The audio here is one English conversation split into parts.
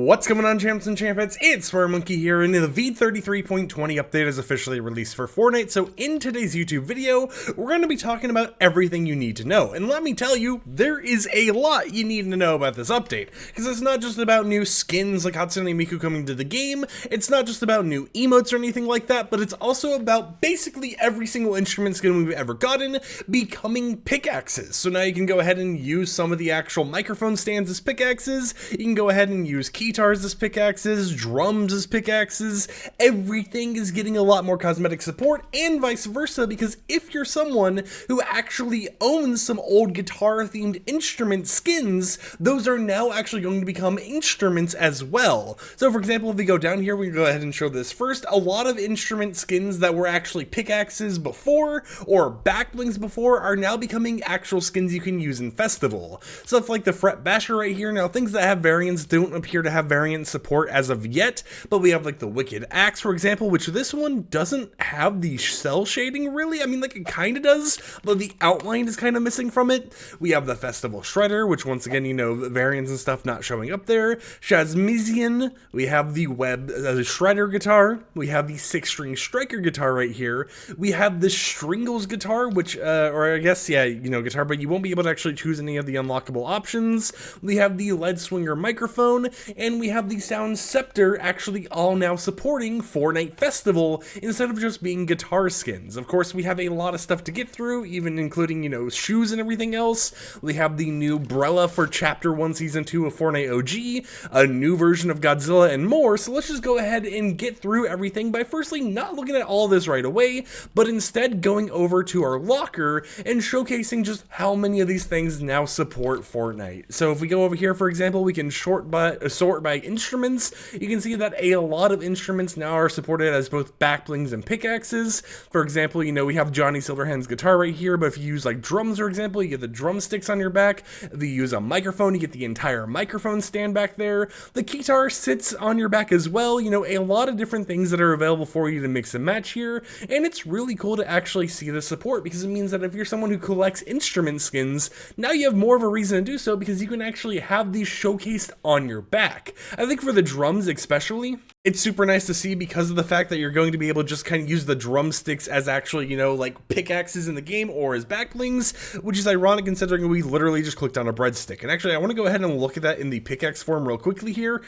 What's going on, champs and champettes? It's Monkey here, and the v33.20 update is officially released for Fortnite. So in today's YouTube video, we're going to be talking about everything you need to know. And let me tell you, there is a lot you need to know about this update, because it's not just about new skins like Hatsune and Miku coming to the game, it's not just about new emotes or anything like that, but it's also about basically every single instrument skin we've ever gotten becoming pickaxes. So now you can go ahead and use some of the actual microphone stands as pickaxes, you can go ahead and use guitars as pickaxes, drums as pickaxes. Everything is getting a lot more cosmetic support, and vice versa, because if you're someone who actually owns some old guitar themed instrument skins, those are now actually going to become instruments as well. So for example, if we go down here, we can go ahead and show this first. A lot of instrument skins that were actually pickaxes before or backblings before are now becoming actual skins you can use in Festival. Stuff like the Fret Basher right here. Now things that have variants don't appear to have variant support as of yet, but we have like the Wicked Axe, for example, which this one doesn't have the cell shading really. I mean, like it kind of does, but the outline is kind of missing from it. We have the Festival Shredder, which once again, you know, variants and stuff not showing up there. Shazmizian, we have the Web Shredder guitar. We have the 6-string Striker guitar right here. We have the Stringles guitar, which, or I guess, yeah, you know, guitar, but you won't be able to actually choose any of the unlockable options. We have the Lead Swinger microphone, and we have the Sound Scepter actually all now supporting Fortnite Festival instead of just being guitar skins. Of course, we have a lot of stuff to get through, even including, you know, shoes and everything else. We have the new Brella for Chapter 1 Season 2 of Fortnite OG, a new version of Godzilla, and more. So let's just go ahead and get through everything by firstly not looking at all this right away, but instead going over to our locker and showcasing just how many of these things now support Fortnite. So if we go over here, for example, we can sort by instruments. You can see that a lot of instruments now are supported as both backblings and pickaxes. For example, you know, we have Johnny Silverhand's guitar right here, but if you use like drums, for example, you get the drumsticks on your back. If you use a microphone, you get the entire microphone stand back there. The guitar sits on your back as well. You know, a lot of different things that are available for you to mix and match here, and it's really cool to actually see the support, because it means that if you're someone who collects instrument skins, now you have more of a reason to do so, because you can actually have these showcased on your back. I think for the drums especially, it's super nice to see because of the fact that you're going to be able to just kind of use the drumsticks as actually, you know, like pickaxes in the game or as backblings, which is ironic considering we literally just clicked on a breadstick. And actually, I want to go ahead and look at that in the pickaxe form real quickly here.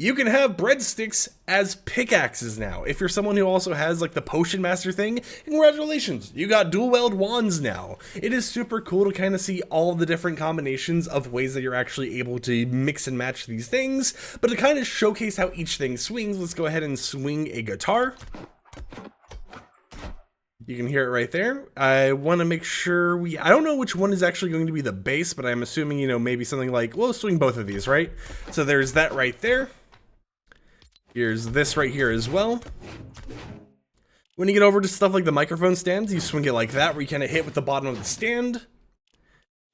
You can have breadsticks as pickaxes now. If you're someone who also has like the Potion Master thing, congratulations, you got dual wield wands now. It is super cool to kind of see all the different combinations of ways that you're actually able to mix and match these things, but to kind of showcase how each thing swings, let's go ahead and swing a guitar. You can hear it right there. I want to make sure I don't know which one is actually going to be the bass, but I'm assuming, you know, maybe something like, well, swing both of these, right? So there's that right there. Here's this right here as well. When you get over to stuff like the microphone stands, you swing it like that, where you kind of hit with the bottom of the stand.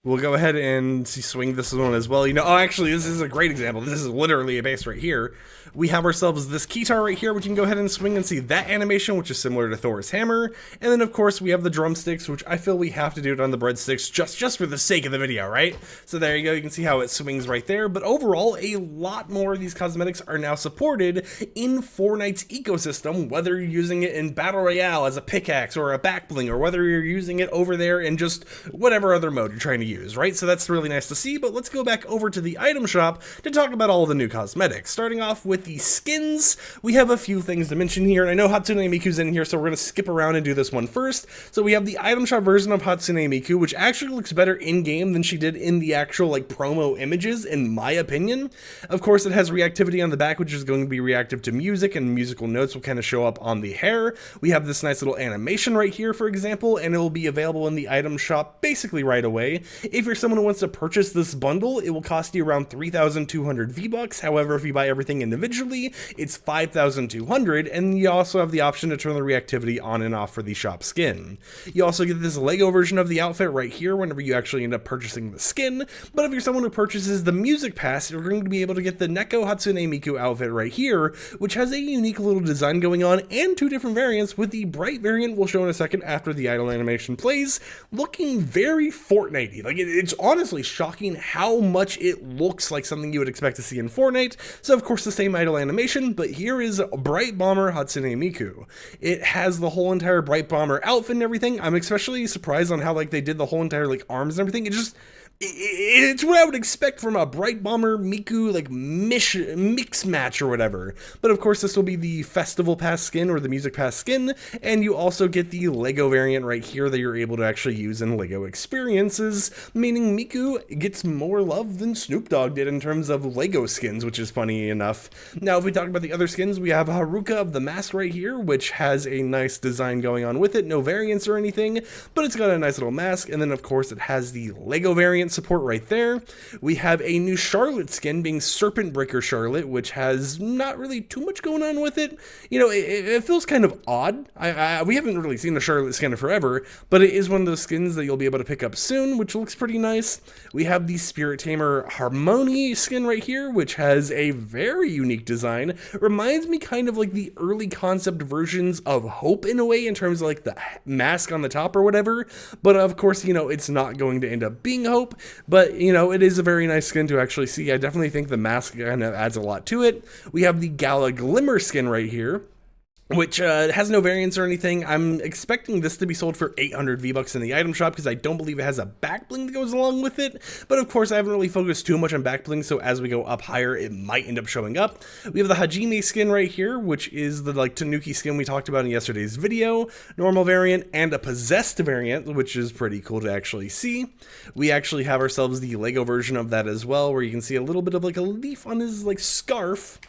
We'll go ahead and swing this one as well. You know, oh, actually, this is a great example. This is literally a bass right here. We have ourselves this guitar right here, which you can go ahead and swing and see that animation, which is similar to Thor's hammer. And then, of course, we have the drumsticks, which I feel we have to do it on the breadsticks just for the sake of the video, right? So there you go. You can see how it swings right there. But overall, a lot more of these cosmetics are now supported in Fortnite's ecosystem, whether you're using it in Battle Royale as a pickaxe or a backbling, or whether you're using it over there in just whatever other mode you're trying to use, right? So that's really nice to see, but let's go back over to the item shop to talk about all the new cosmetics. Starting off with the skins, we have a few things to mention here, and I know Hatsune Miku's in here, so we're going to skip around and do this one first. So we have the item shop version of Hatsune Miku, which actually looks better in-game than she did in the actual, like, promo images, in my opinion. Of course, it has reactivity on the back, which is going to be reactive to music, and musical notes will kind of show up on the hair. We have this nice little animation right here, for example, and it will be available in the item shop basically right away. If you're someone who wants to purchase this bundle, it will cost you around 3,200 V-Bucks. However, if you buy everything individually, it's 5,200, and you also have the option to turn the reactivity on and off for the shop skin. You also get this Lego version of the outfit right here whenever you actually end up purchasing the skin, but if you're someone who purchases the music pass, you're going to be able to get the Neko Hatsune Miku outfit right here, which has a unique little design going on, and two different variants, with the bright variant we'll show in a second after the idle animation plays, looking very Fortnite-y. Like, Like, it's honestly shocking how much it looks like something you would expect to see in Fortnite. So, of course, the same idle animation, but here is Bright Bomber Hatsune Miku. It has the whole entire Bright Bomber outfit and everything. I'm especially surprised on how, like, they did the whole entire, like, arms and everything. It's what I would expect from a Bright Bomber Miku, like, mix match or whatever. But of course, this will be the Festival Pass skin or the Music Pass skin, and you also get the Lego variant right here that you're able to actually use in Lego experiences, meaning Miku gets more love than Snoop Dogg did in terms of Lego skins, which is funny enough. Now, if we talk about the other skins, we have Haruka of the Mask right here, which has a nice design going on with it, no variants or anything, but it's got a nice little mask, and then of course it has the Lego variant support right there. We have a new Charlotte skin being Serpent Breaker Charlotte, which has not really too much going on with it. You know, it feels kind of odd. We haven't really seen the Charlotte skin in forever, but it is one of those skins that you'll be able to pick up soon, which looks pretty nice. We have the Spirit Tamer Harmony skin right here, which has a very unique design. Reminds me kind of like the early concept versions of Hope in a way, in terms of like the mask on the top or whatever. But of course, you know, it's not going to end up being Hope. But, you know, it is a very nice skin to actually see. I definitely think the mask kind of adds a lot to it. We have the Gala Glimmer skin right here, which has no variants or anything. I'm expecting this to be sold for 800 V-Bucks in the item shop because I don't believe it has a back bling that goes along with it. But of course, I haven't really focused too much on back bling, so as we go up higher, it might end up showing up. We have the Hajime skin right here, which is the like Tanuki skin we talked about in yesterday's video, normal variant, and a possessed variant, which is pretty cool to actually see. We actually have ourselves the Lego version of that as well, where you can see a little bit of like a leaf on his like scarf.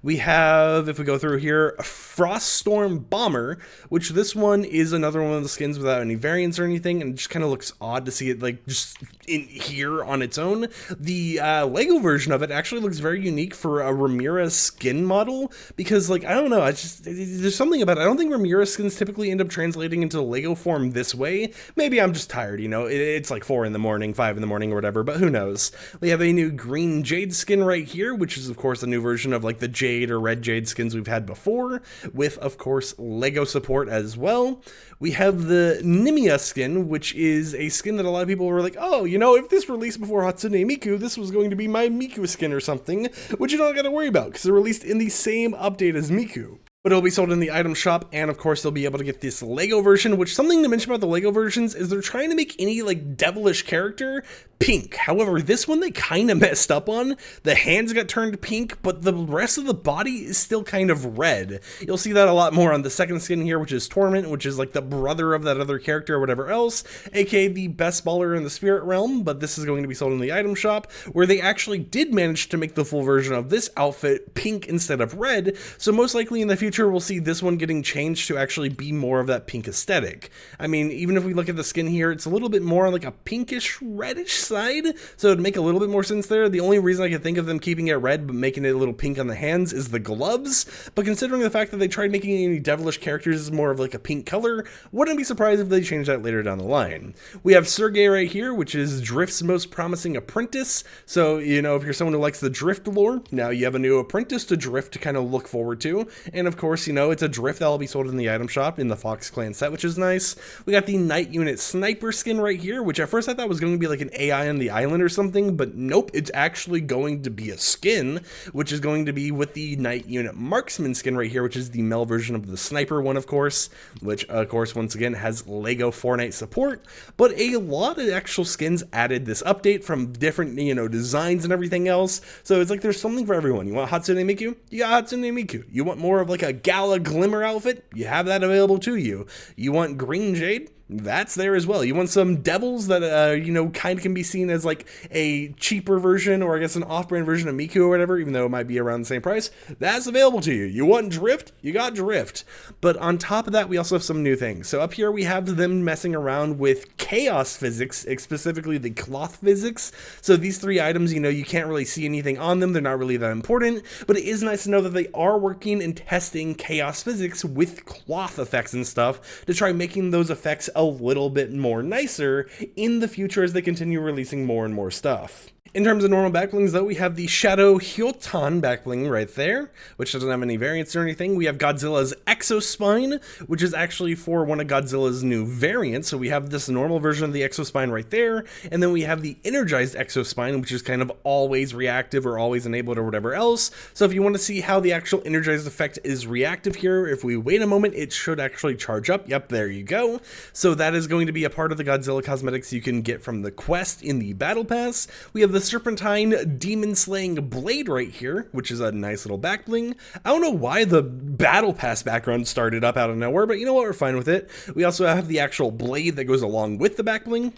We have, if we go through here, Froststorm Bomber, which this one is another one of the skins without any variants or anything, and it just kind of looks odd to see it like just in here on its own. The Lego version of it actually looks very unique for a Ramirez skin model, because like, I don't know, there's something about it. I don't think Ramirez skins typically end up translating into Lego form this way. Maybe I'm just tired, you know, it's like 4 in the morning, 5 in the morning or whatever, but who knows. We have a new Green Jade skin right here, which is of course a new version of like the Jade or Red Jade skins we've had before, with of course Lego support as well. We have the Nimia skin, which is a skin that a lot of people were like, oh, you know, if this released before Hatsune Miku, this was going to be my Miku skin or something, which you don't gotta worry about because it released in the same update as Miku. But it'll be sold in the item shop, and of course, they'll be able to get this Lego version, which something to mention about the Lego versions is they're trying to make any, like, devilish character pink. However, this one they kind of messed up on. The hands got turned pink, but the rest of the body is still kind of red. You'll see that a lot more on the second skin here, which is Torment, which is like the brother of that other character or whatever else, aka the best baller in the spirit realm, but this is going to be sold in the item shop, where they actually did manage to make the full version of this outfit pink instead of red, so most likely in the future we'll see this one getting changed to actually be more of that pink aesthetic. I mean, even if we look at the skin here, it's a little bit more like a pinkish reddish side, so it'd make a little bit more sense there. The only reason I can think of them keeping it red but making it a little pink on the hands is the gloves, but considering the fact that they tried making any devilish characters more of like a pink color, wouldn't be surprised if they change that later down the line. We have Sergei right here, which is Drift's most promising apprentice, so you know, if you're someone who likes the Drift lore, now you have a new apprentice to Drift to kind of look forward to, and of course, you know, it's a Drift that'll be sold in the item shop in the Fox Clan set, which is nice. We got the Night Unit Sniper skin right here, which at first I thought was going to be like an AI on the island or something, but nope, it's actually going to be a skin, which is going to be with the Night Unit Marksman skin right here, which is the male version of the Sniper one, of course, which of course once again has Lego Fortnite support, but a lot of actual skins added this update from different, you know, designs and everything else, so it's like there's something for everyone. You want Hatsune Miku? You got Hatsune Miku. You want more of like a Gala Glimmer outfit? You have that available to you. You want Green Jade? That's there as well. You want some devils that, you know, kind of can be seen as like a cheaper version, or I guess an off-brand version of Miku or whatever, even though it might be around the same price. That's available to you. You want Drift? You got Drift. But on top of that, we also have some new things. So up here we have them messing around with chaos physics, specifically the cloth physics. So these three items, you know, you can't really see anything on them. They're not really that important, but it is nice to know that they are working and testing chaos physics with cloth effects and stuff to try making those effects a little bit more nicer in the future as they continue releasing more and more stuff. In terms of normal backblings, though, we have the Shadow Hyotan backbling right there, which doesn't have any variants or anything. We have Godzilla's Exospine, which is actually for one of Godzilla's new variants. So we have this normal version of the Exospine right there, and then we have the Energized Exospine, which is kind of always reactive or always enabled or whatever else. So if you want to see how the actual Energized effect is reactive here, if we wait a moment, it should actually charge up. Yep, there you go. So that is going to be a part of the Godzilla cosmetics you can get from the quest in the Battle Pass. We have the Serpentine Demon Slaying Blade right here, which is a nice little back bling. I don't know why the Battle Pass background started up out of nowhere, but you know what, we're fine with it. We also have the actual blade that goes along with the back bling.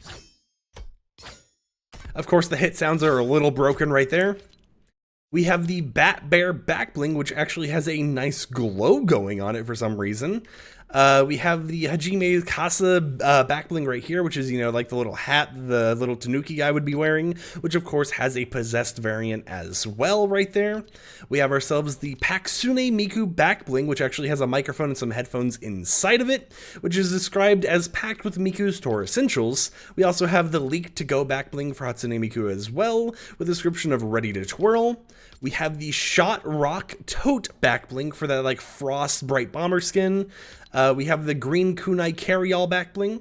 Of course, the hit sounds are a little broken right there. We have the Bat Bear back bling, which actually has a nice glow going on it for some reason. We have the Hajime Kasa back bling right here, which is, you know, like the little hat the little Tanuki guy would be wearing, which of course has a possessed variant as well right there. We have ourselves the Hatsune Miku back bling, which actually has a microphone and some headphones inside of it, which is described as packed with Miku's Tour Essentials. We also have the Leak to Go back bling for Hatsune Miku as well, with a description of ready to twirl. We have the Shot Rock Tote back bling for that like frost bright bomber skin. We have the Green Kunai Carryall back bling.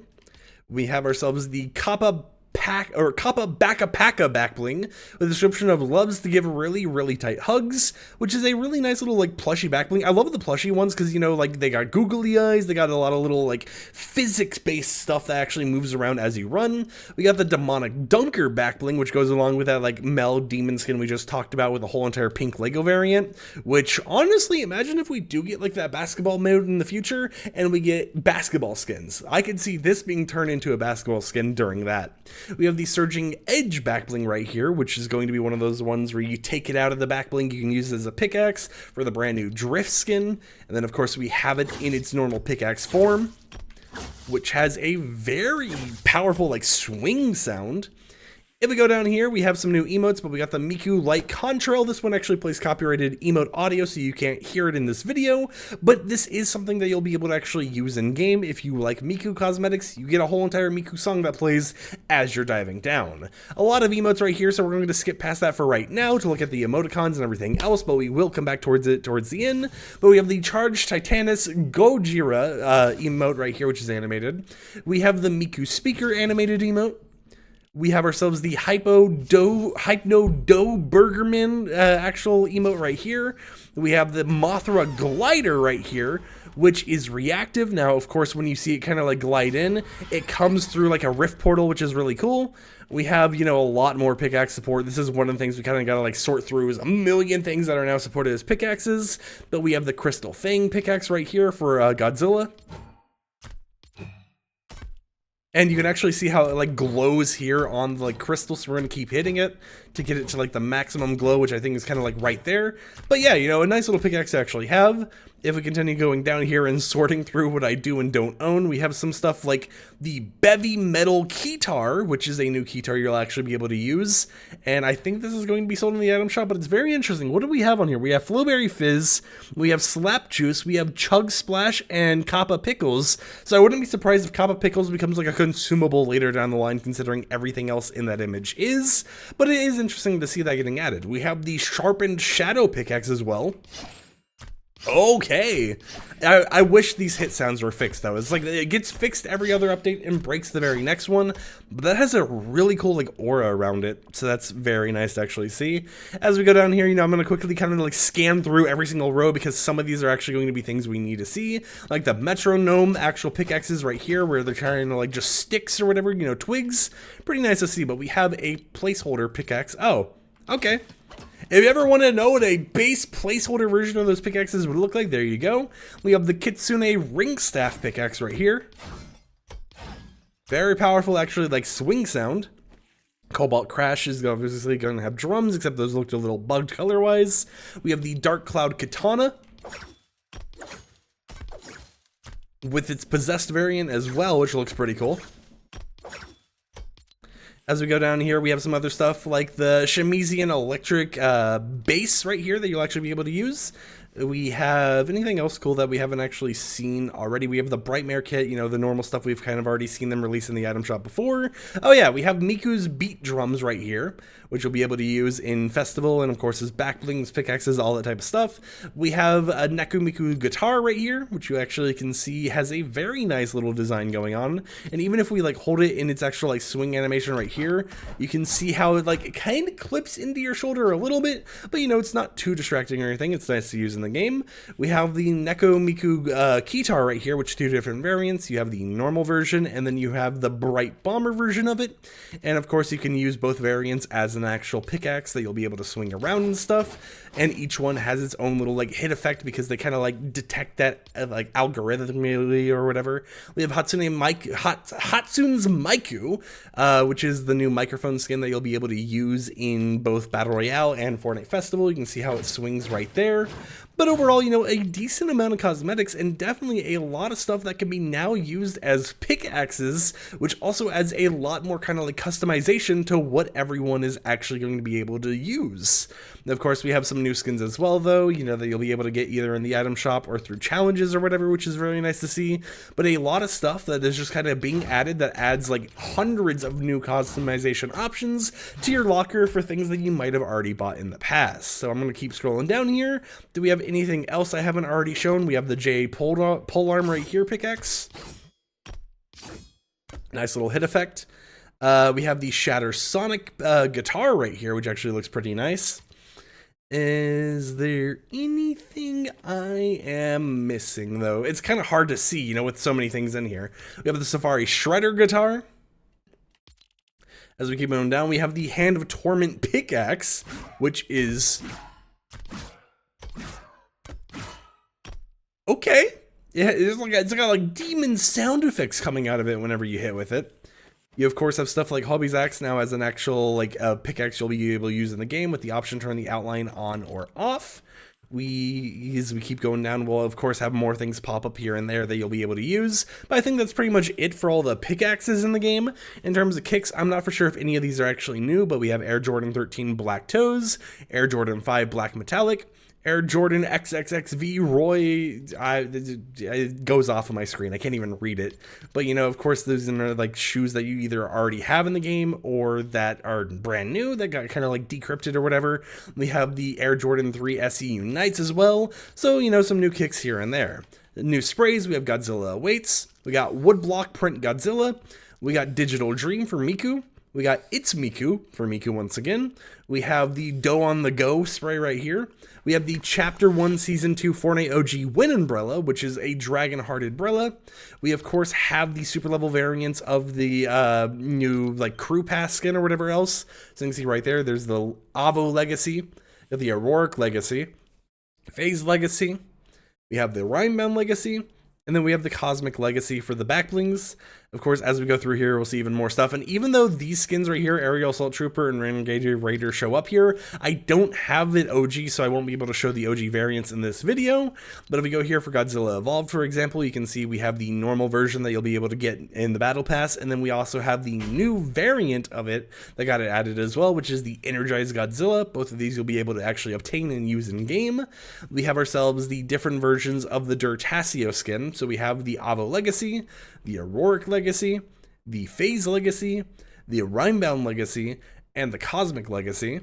We have ourselves the Kappa Baka Paka back bling with a description of loves to give really tight hugs, which is a really nice little like plushy back bling. I love the plushy ones because, you know, like they got googly eyes, they got a lot of little like physics based stuff that actually moves around as you run. We got the Demonic Dunker back bling, which goes along with that like Mel demon skin we just talked about with the whole entire pink Lego variant, which honestly, imagine if we do get like that basketball mode in the future and we get basketball skins. I could see this being turned into a basketball skin during that. We have the Surging Edge back bling right here, which is going to be one of those ones where you take it out of the back bling, you can use it as a pickaxe for the brand new Drift skin. And then of course we have it in its normal pickaxe form, which has a very powerful like swing sound. If we go down here, we have some new emotes, but we got the Miku Light Contrail. This one actually plays copyrighted emote audio, so you can't hear it in this video, but this is something that you'll be able to actually use in-game. If you like Miku cosmetics, you get a whole entire Miku song that plays as you're diving down. A lot of emotes right here, so we're going to skip past that for right now to look at the emoticons and everything else, but we will come back towards it towards the end. But we have the Charged Titanus Gojira emote right here, which is animated. We have the Miku Speaker animated emote. We have ourselves the Hypno Do Burgerman actual emote right here. We have the Mothra Glider right here, which is reactive. Now, of course, when you see it kind of like glide in, it comes through like a rift portal, which is really cool. We have, you know, a lot more pickaxe support. This is one of the things we kind of got to like sort through is a million things that are now supported as pickaxes. But we have the Crystal Fang pickaxe right here for Godzilla. And you can actually see how it like glows here on the like crystal, so we're going to keep hitting it to get it to like the maximum glow, which I think is kind of like right there. But yeah, you know, a nice little pickaxe to actually have. If we continue going down here and sorting through what I do and don't own, we have some stuff like the Bevy Metal Keytar, which is a new keytar you'll actually be able to use. And I think this is going to be sold in the item shop, but it's very interesting. What do we have on here? We have Flowberry Fizz, we have Slap Juice, we have Chug Splash, and Kappa Pickles. So I wouldn't be surprised if Kappa Pickles becomes like a consumable later down the line, considering everything else in that image is. But it is interesting to see that getting added. We have the Sharpened Shadow Pickaxe as well. Okay, I wish these hit sounds were fixed though. It's like it gets fixed every other update and breaks the very next one, but that has a really cool like aura around it, so that's very nice to actually see. As we go down here, you know, I'm going to quickly kind of like scan through every single row because some of these are actually going to be things we need to see, like the Metronome actual pickaxes right here where they're kind of like just sticks or whatever, you know, twigs. Pretty nice to see, but we have a placeholder pickaxe. Oh, okay. If you ever want to know what a base placeholder version of those pickaxes would look like, there you go. We have the Kitsune Ring Staff pickaxe right here. Very powerful, actually, like swing sound. Cobalt Crash is obviously going to have drums, except those looked a little bugged color-wise. We have the Dark Cloud Katana with its possessed variant as well, which looks pretty cool. As we go down here, we have some other stuff like the Shemizian electric base right here that you'll actually be able to use. We have anything else cool that we haven't actually seen already. We have the Brightmare kit, you know, the normal stuff we've kind of already seen them release in the item shop before. Oh yeah, we have Miku's beat drums right here, which you'll be able to use in Festival, and of course his back blings, pickaxes, all that type of stuff. We have a Neku Miku guitar right here, which you actually can see has a very nice little design going on. And even if we like hold it in its actual like swing animation right here, you can see how it kind of clips into your shoulder a little bit, but you know, it's not too distracting or anything. It's nice to use in the game. We have the Neko Miku guitar right here, which two different variants. You have the normal version, and then you have the bright bomber version of it. And of course, you can use both variants as an actual pickaxe that you'll be able to swing around and stuff. And each one has its own little like hit effect because they kind of like detect that like algorithmically or whatever. We have Hatsune's Miku, which is the new microphone skin that you'll be able to use in both Battle Royale and Fortnite Festival. You can see how it swings right there. But overall, you know, a decent amount of cosmetics and definitely a lot of stuff that can be now used as pickaxes, which also adds a lot more kind of like customization to what everyone is actually going to be able to use. And of course, we have some new skins as well, though, you know, that you'll be able to get either in the item shop or through challenges or whatever, which is really nice to see. But a lot of stuff that is just kind of being added that adds like hundreds of new customization options to your locker for things that you might have already bought in the past. So I'm going to keep scrolling down here. Do we have anything else I haven't already shown? We have the J polearm right here pickaxe. Nice little hit effect. We have the Shatter Sonic guitar right here, which actually looks pretty nice. Is there anything I am missing, though? It's kind of hard to see, you know, with so many things in here. We have the Safari Shredder guitar. As we keep going down, we have the Hand of Torment pickaxe, which is okay. Yeah, it's got like demon sound effects coming out of it whenever you hit with it. You of course have stuff like Hobby's Axe now as an actual like pickaxe you'll be able to use in the game with the option to turn the outline on or off. As we keep going down, we'll of course have more things pop up here and there that you'll be able to use. But I think that's pretty much it for all the pickaxes in the game. In terms of kicks, I'm not for sure if any of these are actually new, but we have Air Jordan 13 Black Toes, Air Jordan 5 Black Metallic, Air Jordan XXXV Roy. It goes off of my screen. I can't even read it. But, you know, of course, those are like shoes that you either already have in the game or that are brand new that got kind of like decrypted or whatever. We have the Air Jordan 3 SE Unites as well. So, you know, some new kicks here and there. New sprays, we have Godzilla Awaits. We got Woodblock Print Godzilla. We got Digital Dream for Miku. We got It's Miku for Miku once again. We have the Dough on the Go spray right here. We have the Chapter 1 Season 2 Fortnite OG Wind Umbrella, which is a dragon-hearted umbrella. We, of course, have the super level variants of the new like Crew Pass skin or whatever else. So you can see right there, there's the Avo Legacy, the Auroric Legacy, Phase Legacy. We have the Rhinebound Legacy. And then we have the Cosmic Legacy for the backblings. Of course, as we go through here, we'll see even more stuff. And even though these skins right here, Aerial Assault Trooper and Renegade Raider show up here, I don't have it OG, so I won't be able to show the OG variants in this video. But if we go here for Godzilla Evolved, for example, you can see we have the normal version that you'll be able to get in the Battle Pass. And then we also have the new variant of it that got it added as well, which is the Energized Godzilla. Both of these you'll be able to actually obtain and use in game. We have ourselves the different versions of the Dirtasio skin. So we have the Avo Legacy, the Auroric Legacy, the Phase Legacy, the Rhinebound Legacy, and the Cosmic Legacy.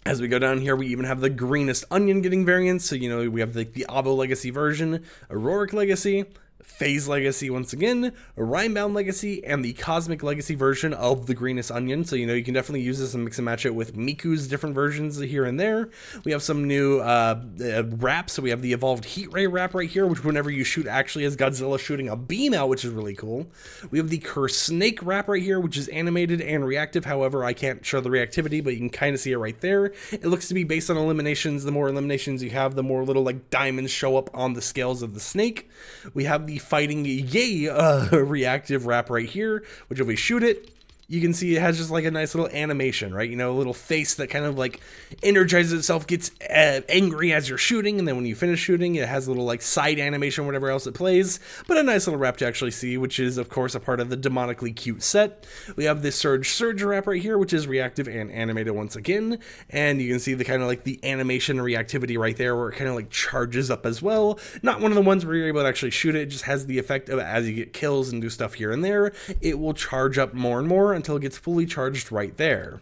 As we go down here, we even have the Greenest Onion getting variants. So, you know, we have the Avo Legacy version, Auroric Legacy, Phase Legacy once again, Rhinebound Legacy, and the Cosmic Legacy version of the Greenest Onion. So, you know, you can definitely use this and mix and match it with Miku's different versions here and there. We have some new wraps. So we have the Evolved Heat Ray wrap right here, which whenever you shoot actually has Godzilla shooting a beam out, which is really cool. We have the Curse Snake wrap right here, which is animated and reactive. However, I can't show the reactivity, but you can kind of see it right there. It looks to be based on eliminations. The more eliminations you have, the more little like diamonds show up on the scales of the snake. We have the Fighting Yay reactive wrap right here, which if we shoot it, you can see it has just like a nice little animation, right? You know, a little face that kind of like energizes itself, gets angry as you're shooting, and then when you finish shooting, it has a little like side animation, whatever else it plays, but a nice little wrap to actually see, which is of course a part of the demonically cute set. We have this Surge wrap right here, which is reactive and animated once again, and you can see the kind of like the animation reactivity right there where it kind of like charges up as well. Not one of the ones where you're able to actually shoot it, it just has the effect of as you get kills and do stuff here and there, it will charge up more and more until it gets fully charged right there.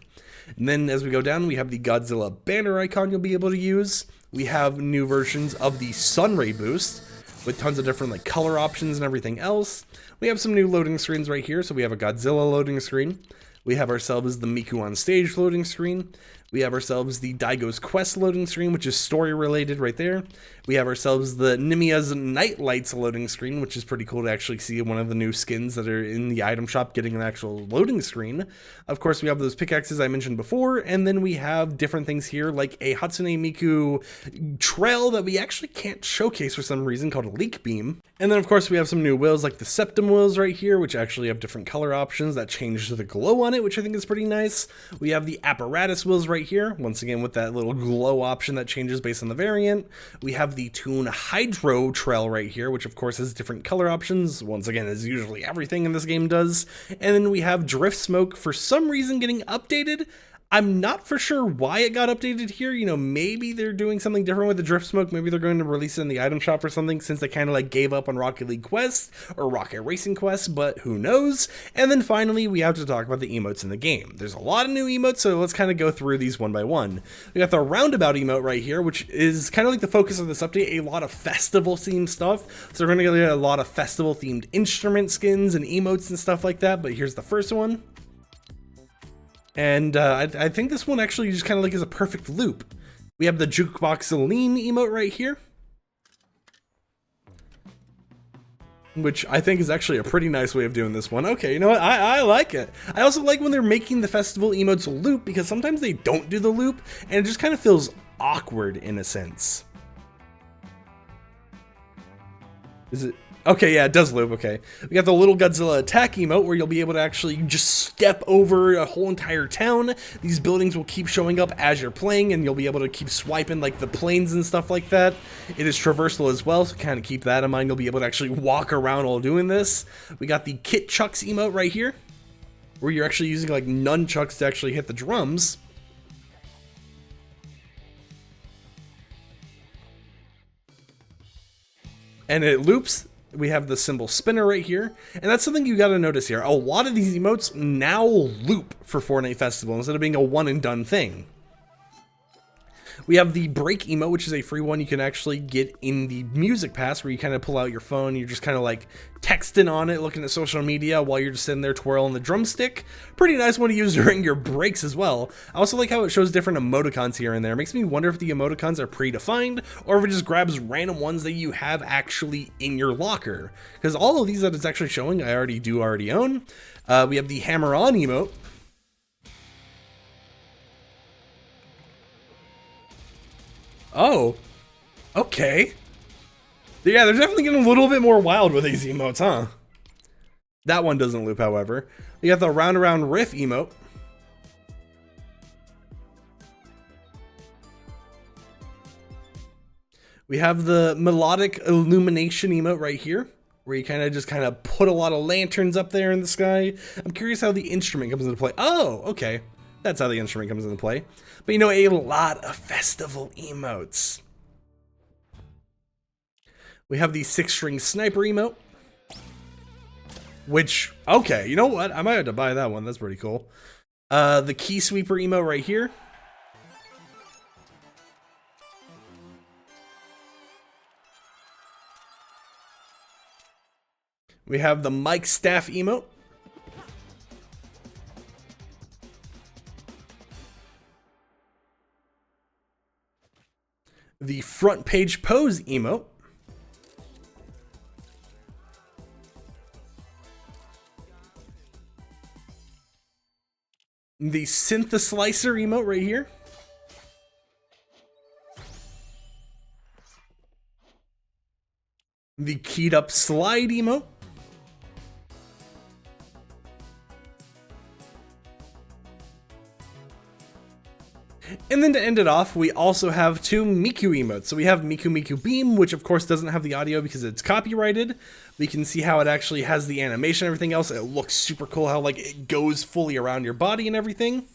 And then as we go down, we have the Godzilla banner icon you'll be able to use. We have new versions of the Sunray boost with tons of different like color options and everything else. We have some new loading screens right here. So we have a Godzilla loading screen. We have ourselves the Miku on stage loading screen. We have ourselves the Daigo's Quest loading screen, which is story related right there. We have ourselves the Nimia's Night Lights loading screen, which is pretty cool to actually see one of the new skins that are in the item shop getting an actual loading screen. Of course, we have those pickaxes I mentioned before, and then we have different things here like a Hatsune Miku trail that we actually can't showcase for some reason called a Leak Beam. And then of course we have some new wheels like the Septum wheels right here, which actually have different color options that change the glow on it, which I think is pretty nice. We have the Apparatus wheels right here, once again with that little glow option that changes based on the variant. We have the Toon Hydro trail right here, which of course has different color options, once again as usually everything in this game does. And then we have Drift Smoke for some reason getting updated. I'm not for sure why it got updated here. You know, maybe they're doing something different with the Drift Smoke. Maybe they're going to release it in the item shop or something, since they kind of like gave up on Rocket League Quest or Rocket Racing Quest, but who knows? And then finally, we have to talk about the emotes in the game. There's a lot of new emotes, so let's kind of go through these one by one. We got the Roundabout emote right here, which is kind of like the focus of this update, a lot of festival themed stuff. So we're going to get a lot of festival themed instrument skins and emotes and stuff like that, but here's the first one. And I think this one actually just kind of like is a perfect loop. We have the Jukebox Lean emote right here, which I think is actually a pretty nice way of doing this one. Okay, you know what? I like it. I also like when they're making the festival emotes loop, because sometimes they don't do the loop, and it just kind of feels awkward in a sense. Is it? Okay, yeah, it does loop, okay. We got the little Godzilla attack emote where you'll be able to actually just step over a whole entire town. These buildings will keep showing up as you're playing, and you'll be able to keep swiping like the planes and stuff like that. It is traversal as well, so kind of keep that in mind. You'll be able to actually walk around while doing this. We got the Kit Chucks emote right here, where you're actually using like nunchucks to actually hit the drums. And it loops. We have the symbol spinner right here, and that's something you got to notice here. A lot of these emotes now loop for Fortnite Festival instead of being a one and done thing. We have the break emote, which is a free one you can actually get in the music pass, where you kind of pull out your phone, you're just kind of like texting on it, looking at social media while you're just sitting there twirling the drumstick. Pretty nice one to use during your breaks as well. I also like how it shows different emoticons here and there. It makes me wonder if the emoticons are predefined, or if it just grabs random ones that you have actually in your locker. Because all of these that it's actually showing, I already own. We have the hammer on emote. Oh, okay. Yeah, they're definitely getting a little bit more wild with these emotes, huh? That one doesn't loop, however. We got the round around riff emote. We have the melodic illumination emote right here, where you kind of put a lot of lanterns up there in the sky. I'm curious how the instrument comes into play. Oh, okay. That's how the instrument comes into play. But you know, a lot of festival emotes. We have the 6-string sniper emote. Which, okay, you know what? I might have to buy that one. That's pretty cool. The key sweeper emote right here. We have the mic staff emote. The front page pose emote. The syntheslicer emote right here. The keyed up slide emote. And then to end it off, we also have 2 Miku emotes. So we have Miku Miku Beam, which of course doesn't have the audio because it's copyrighted. We can see how it actually has the animation and everything else. It looks super cool how like it goes fully around your body and everything.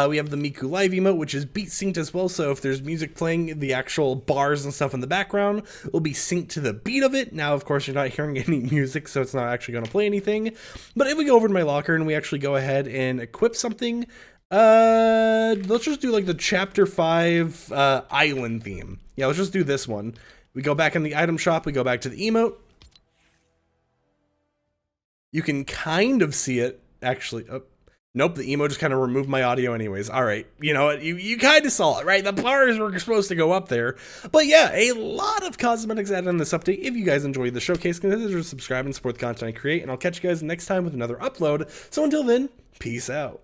We have the Miku Live emote, which is beat synced as well, so if there's music playing, the actual bars and stuff in the background will be synced to the beat of it. Now, of course, you're not hearing any music, so it's not actually going to play anything. But if we go over to my locker and we actually go ahead and equip something, let's just do like the Chapter 5 island theme. Yeah, let's just do this one. We go back in the item shop, we go back to the emote. You can kind of see it, actually. Oh. Nope, the emo just kind of removed my audio anyways. All right, you know what? You kind of saw it, right? The bars were supposed to go up there. But yeah, a lot of cosmetics added in this update. If you guys enjoyed the showcase, consider to subscribe and support the content I create. And I'll catch you guys next time with another upload. So until then, peace out.